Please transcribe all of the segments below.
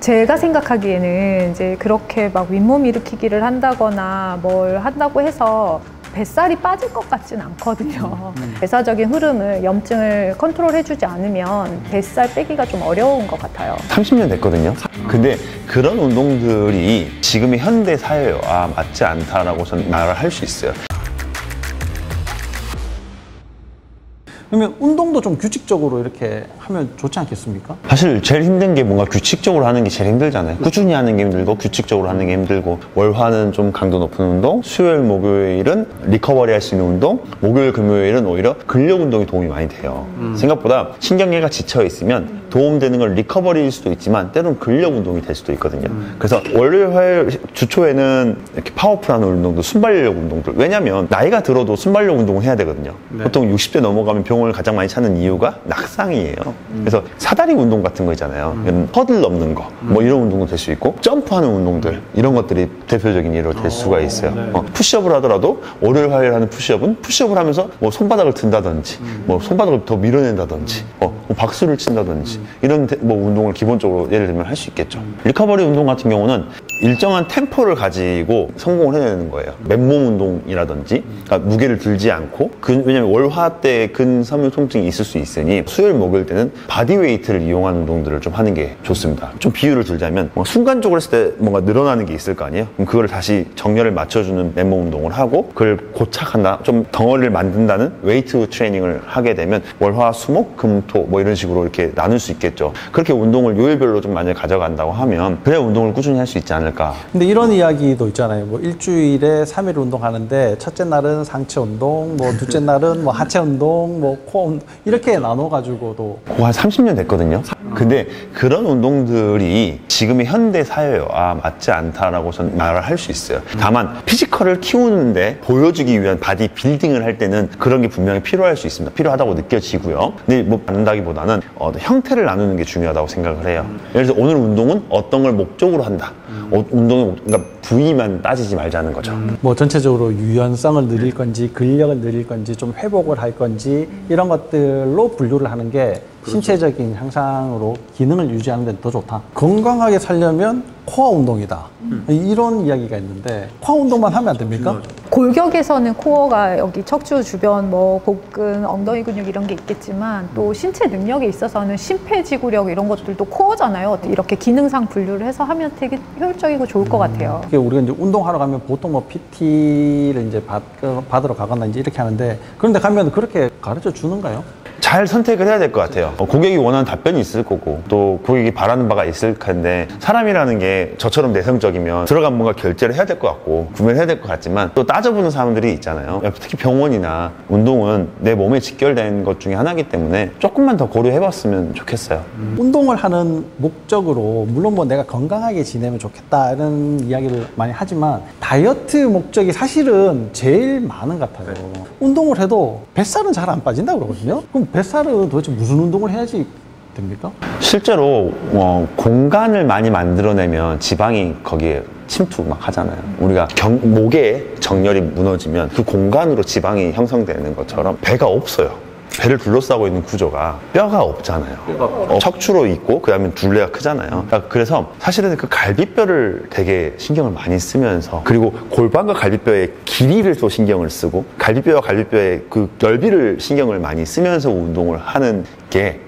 제가 생각하기에는 이제 그렇게 막 윗몸 일으키기를 한다거나 뭘 한다고 해서 뱃살이 빠질 것 같진 않거든요. 대사적인 흐름을, 염증을 컨트롤해주지 않으면 뱃살 빼기가 좀 어려운 것 같아요. 30년 됐거든요. 근데 그런 운동들이 지금의 현대 사회와 맞지 않다라고 저는 말을 할 수 있어요. 그러면 운동도 좀 규칙적으로 이렇게 하면 좋지 않겠습니까? 사실 제일 힘든 게 뭔가 규칙적으로 하는 게 제일 힘들잖아요. 꾸준히 하는 게 힘들고 규칙적으로 하는 게 힘들고, 월화는 좀 강도 높은 운동, 수요일 목요일은 리커버리 할 수 있는 운동, 목요일 금요일은 오히려 근력 운동이 도움이 많이 돼요. 생각보다 신경계가 지쳐 있으면 도움되는 건 리커버리일 수도 있지만 때로는 근력 운동이 될 수도 있거든요. 그래서 월요일 화요일 주초에는 이렇게 파워풀한 운동도, 순발력 운동들, 왜냐면 나이가 들어도 순발력 운동을 해야 되거든요. 네. 보통 60대 넘어가면 병원을 가장 많이 찾는 이유가 낙상이에요. 그래서 사다리 운동 같은 거 있잖아요. 허들 넘는 거, 뭐 이런 운동도 될 수 있고, 점프하는 운동들, 이런 것들이 대표적인 예로 될 수가 있어요. 네. 푸시업을 하더라도 월요일 화요일 하는 푸시업은 푸시업을 하면서 뭐 손바닥을 든다든지, 뭐 손바닥을 더 밀어낸다든지, 뭐 박수를 친다든지, 이런 뭐 운동을 기본적으로 예를 들면 할 수 있겠죠. 리커버리 운동 같은 경우는 일정한 템포를 가지고 성공을 해내는 거예요. 맨몸 운동이라든지, 그러니까 무게를 들지 않고, 왜냐면 월화 때 근섬유 통증이 있을 수 있으니 수요일 목요일 때는 바디웨이트를 이용한 운동들을 좀 하는 게 좋습니다. 좀 비유를 들자면, 순간적으로 했을 때 뭔가 늘어나는 게 있을 거 아니에요? 그럼 그걸 다시 정렬을 맞춰주는 맨몸 운동을 하고, 그걸 고착한다, 좀 덩어리를 만든다는 웨이트 트레이닝을 하게 되면 월화 수목 금토 뭐 이런 식으로 이렇게 나눌 수 있겠죠. 그렇게 운동을 요일별로 좀 많이 가져간다고 하면 그래야 운동을 꾸준히 할 수 있지 않을까. 근데 이런 이야기도 있잖아요. 뭐 일주일에 3일 운동하는데 첫째 날은 상체 운동, 뭐 둘째 날은 뭐 하체 운동, 뭐 코어 운동, 이렇게 나눠가지고도. 그거 한 30년 됐거든요. 근데 그런 운동들이 지금의 현대 사회와 맞지 않다라고 저는 말을 할 수 있어요. 다만 피지컬을 키우는데 보여주기 위한 바디 빌딩을 할 때는 그런 게 분명히 필요할 수 있습니다. 필요하다고 느껴지고요. 근데 뭐 나눈다기보다는 형태를 나누는 게 중요하다고 생각을 해요. 예를 들어서 오늘 운동은 어떤 걸 목적으로 한다. 운동은 그러니까 부위만 따지지 말자는 거죠. 뭐 전체적으로 유연성을 늘릴 건지 근력을 늘릴 건지 좀 회복을 할 건지 이런 것들로 분류를 하는 게 신체적인 향상으로 기능을 유지하는 데 더 좋다. 건강하게 살려면 코어 운동이다. 이런 이야기가 있는데 코어 운동만 하면 안 됩니까? 골격에서는 코어가 여기 척추 주변 뭐 복근, 엉덩이 근육 이런 게 있겠지만 또 신체 능력에 있어서는 심폐지구력 이런 것들도 코어잖아요. 이렇게 기능상 분류를 해서 하면 되게 효율적이고 좋을 것 같아요. 우리가 이제 운동하러 가면 보통 뭐 PT를 이제 받으러 가거나 이제 이렇게 하는데 그런데 가면 그렇게 가르쳐 주는가요? 잘 선택을 해야 될 것 같아요. 고객이 원하는 답변이 있을 거고 또 고객이 바라는 바가 있을 텐데, 사람이라는 게 저처럼 내성적이면 들어간 뭔가 결제를 해야 될 것 같고 구매를 해야 될 것 같지만 또 따져보는 사람들이 있잖아요. 특히 병원이나 운동은 내 몸에 직결된 것 중에 하나이기 때문에 조금만 더 고려해봤으면 좋겠어요. 운동을 하는 목적으로 물론 뭐 내가 건강하게 지내면 좋겠다 이런 이야기를 많이 하지만 다이어트 목적이 사실은 제일 많은 것 같아요. 운동을 해도 뱃살은 잘 안 빠진다고 그러거든요. 그럼 뱃살은 도대체 무슨 운동을 해야지 됩니까? 실제로 공간을 많이 만들어내면 지방이 거기에 침투 막 하잖아요. 우리가 목에 정렬이 무너지면 그 공간으로 지방이 형성되는 것처럼 배가 없어요. 배를 둘러싸고 있는 구조가 뼈가 없잖아요. 척추로 있고 그 다음에 둘레가 크잖아요. 그래서 사실은 그 갈비뼈를 되게 신경을 많이 쓰면서, 그리고 골반과 갈비뼈의 길이를 또 신경을 쓰고 갈비뼈와 갈비뼈의 그 넓이를 신경을 많이 쓰면서 운동을 하는 게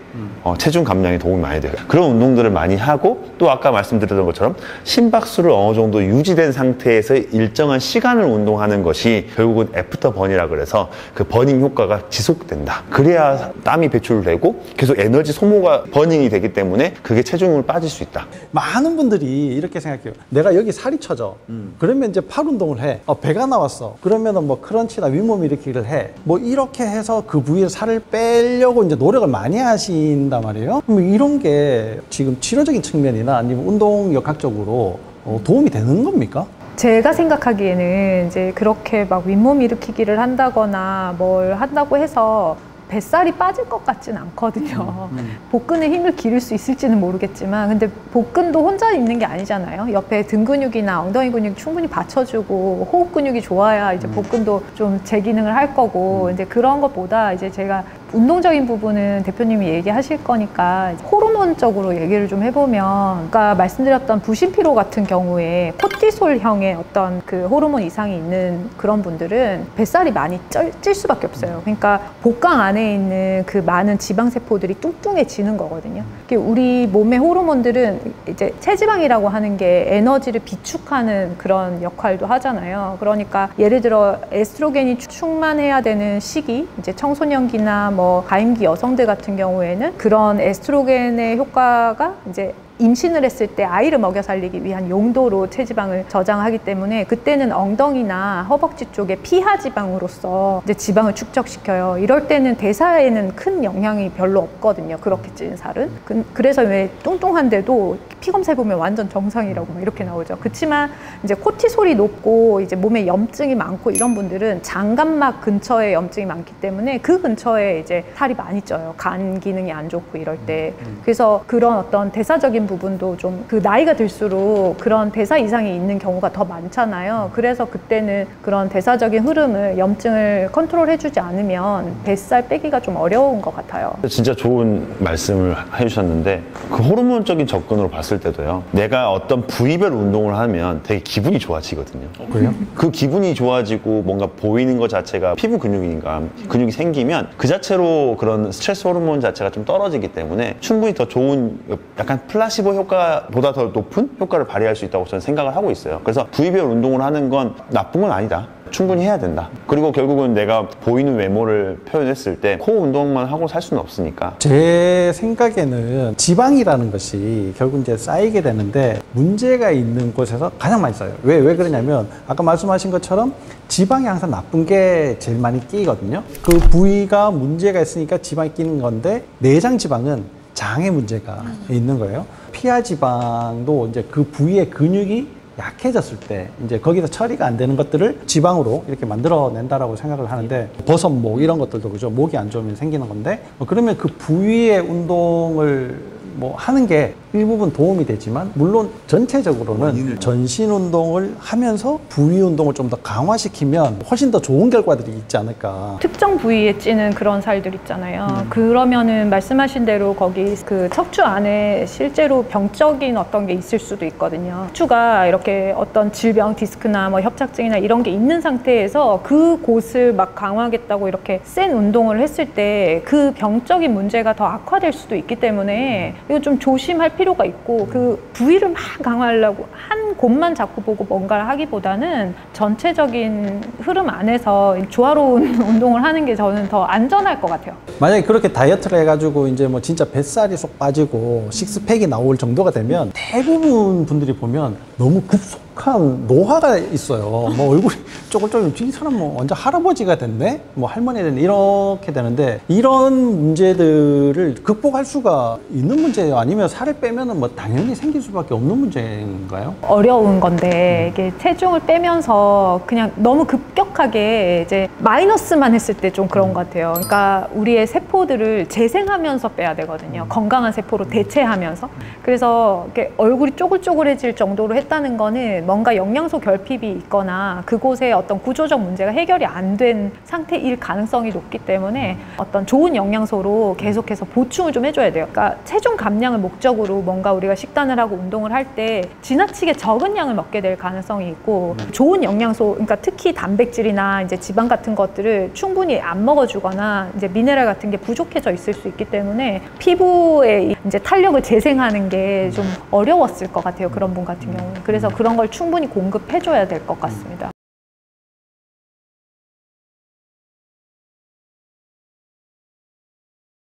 체중 감량에 도움이 많이 돼요. 그런 운동들을 많이 하고, 또 아까 말씀드렸던 것처럼 심박수를 어느 정도 유지된 상태에서 일정한 시간을 운동하는 것이 결국은 애프터 버니라 그래서 그 버닝 효과가 지속된다. 그래야 땀이 배출되고 계속 에너지 소모가 버닝이 되기 때문에 그게 체중을 빠질 수 있다. 많은 분들이 이렇게 생각해요. 내가 여기 살이 쳐져. 그러면 이제 팔 운동을 해. 배가 나왔어. 그러면은 뭐 크런치나 윗몸 일으키기를 해. 뭐 이렇게 해서 그 부위에 살을 빼려고 이제 노력을 많이 하신단 말이에요. 그럼 이런 게 지금 치료적인 측면이나 아니면 운동 역학적으로 도움이 되는 겁니까? 제가 생각하기에는 이제 그렇게 막 윗몸 일으키기를 한다거나 뭘 한다고 해서 뱃살이 빠질 것 같진 않거든요. 복근에 힘을 기를 수 있을지는 모르겠지만, 근데 복근도 혼자 있는 게 아니잖아요. 옆에 등 근육이나 엉덩이 근육이 충분히 받쳐주고 호흡 근육이 좋아야 이제 복근도 좀 제 기능을 할 거고, 이제 그런 것보다 이제 제가 운동적인 부분은 대표님이 얘기하실 거니까 호르몬적으로 얘기를 좀 해보면, 아까 말씀드렸던 부신피로 같은 경우에 코티솔형의 어떤 그 호르몬 이상이 있는 그런 분들은 뱃살이 많이 찔 수밖에 없어요. 그러니까 복강 안에 있는 그 많은 지방세포들이 뚱뚱해지는 거거든요. 우리 몸의 호르몬들은 이제 체지방이라고 하는 게 에너지를 비축하는 그런 역할도 하잖아요. 그러니까 예를 들어 에스트로겐이 충만해야 되는 시기, 이제 청소년기나 뭐 가임기 여성들 같은 경우에는 그런 에스트로겐의 효과가 이제 임신을 했을 때 아이를 먹여 살리기 위한 용도로 체지방을 저장하기 때문에 그때는 엉덩이나 허벅지 쪽에 피하지방으로서 이제 지방을 축적시켜요. 이럴 때는 대사에는 큰 영향이 별로 없거든요. 그렇게 찐 살은. 그래서 왜 뚱뚱한데도 피검사 해보면 완전 정상이라고 막 이렇게 나오죠. 그렇지만 이제 코티솔이 높고 이제 몸에 염증이 많고 이런 분들은 장간막 근처에 염증이 많기 때문에 그 근처에 이제 살이 많이 쪄요. 간 기능이 안 좋고 이럴 때. 그래서 그런 어떤 대사적인 부분도 좀 그 나이가 들수록 그런 대사 이상이 있는 경우가 더 많잖아요. 그래서 그때는 그런 대사적인 흐름을, 염증을 컨트롤해주지 않으면 뱃살 빼기가 좀 어려운 것 같아요. 진짜 좋은 말씀을 해주셨는데, 그 호르몬적인 접근으로 봤을 때도요, 내가 어떤 부위별 운동을 하면 되게 기분이 좋아지거든요. 그래요? 그 기분이 좋아지고 뭔가 보이는 것 자체가 피부 근육인가 근육이 생기면 그 자체로 그런 스트레스 호르몬 자체가 좀 떨어지기 때문에 충분히 더 좋은, 약간 플라시보 효과보다 더 높은 효과를 발휘할 수 있다고 저는 생각을 하고 있어요. 그래서 부위별 운동을 하는 건 나쁜 건 아니다. 충분히 해야 된다. 그리고 결국은 내가 보이는 외모를 표현했을 때 코어 운동만 하고 살 수는 없으니까. 제 생각에는 지방이라는 것이 결국 이제 쌓이게 되는데 문제가 있는 곳에서 가장 많이 쌓여요. 왜 그러냐면 아까 말씀하신 것처럼 지방이 항상 나쁜 게 제일 많이 끼거든요. 그 부위가 문제가 있으니까 지방이 끼는 건데 내장 지방은 장에 문제가 있는 거예요. 피하 지방도 이제 그 부위의 근육이 약해졌을 때 이제 거기서 처리가 안 되는 것들을 지방으로 이렇게 만들어낸다라고 생각을 하는데, 버섯목 이런 것들도 그죠. 목이 안 좋으면 생기는 건데, 그러면 그 부위의 운동을 뭐 하는 게 일부분 도움이 되지만 물론 전체적으로는 전신 운동을 하면서 부위 운동을 좀 더 강화시키면 훨씬 더 좋은 결과들이 있지 않을까. 특정 부위에 찌는 그런 살들 있잖아요. 그러면은 말씀하신 대로 거기 그 척추 안에 실제로 병적인 어떤 게 있을 수도 있거든요. 척추가 이렇게 어떤 질병, 디스크나 뭐 협착증이나 이런 게 있는 상태에서 그 곳을 막 강화하겠다고 이렇게 센 운동을 했을 때 그 병적인 문제가 더 악화될 수도 있기 때문에 이거 좀 조심할 필요가 있고, 그 부위를 막 강화하려고 한 곳만 자꾸 보고 뭔가를 하기보다는 전체적인 흐름 안에서 조화로운 운동을 하는 게 저는 더 안전할 것 같아요. 만약에 그렇게 다이어트를 해가지고 이제 뭐 진짜 뱃살이 쏙 빠지고 식스팩이 나올 정도가 되면 대부분 분들이 보면 너무 급속한 노화가 있어요. 뭐 얼굴이 쪼글쪼글, 이 사람 뭐 완전 할아버지가 됐네? 뭐 할머니가 됐네? 이렇게 되는데, 이런 문제들을 극복할 수가 있는 문제예요? 아니면 살을 빼면은 뭐 당연히 생길 수밖에 없는 문제인가요? 어려운 건데, 이게 체중을 빼면서 그냥 너무 급격하게 이제 마이너스만 했을 때 좀 그런 것 같아요. 그러니까 우리의 세포들을 재생하면서 빼야 되거든요. 건강한 세포로 대체하면서. 그래서 이렇게 얼굴이 쪼글쪼글해질 정도로 했다는 거는 뭔가 영양소 결핍이 있거나 그곳에 어떤 구조적 문제가 해결이 안 된 상태일 가능성이 높기 때문에 어떤 좋은 영양소로 계속해서 보충을 좀 해줘야 돼요. 그러니까 체중 감량을 목적으로 뭔가 우리가 식단을 하고 운동을 할 때 지나치게 적은 양을 먹게 될 가능성이 있고, 좋은 영양소, 그러니까 특히 단백질이나 이제 지방 같은 것들을 충분히 안 먹어주거나 이제 미네랄 같은 게 부족해져 있을 수 있기 때문에 피부에 이제 탄력을 재생하는 게 좀 어려웠을 것 같아요. 그런 분 같은 경우는. 그래서 그런 걸 충분히 공급해줘야 될 것 같습니다.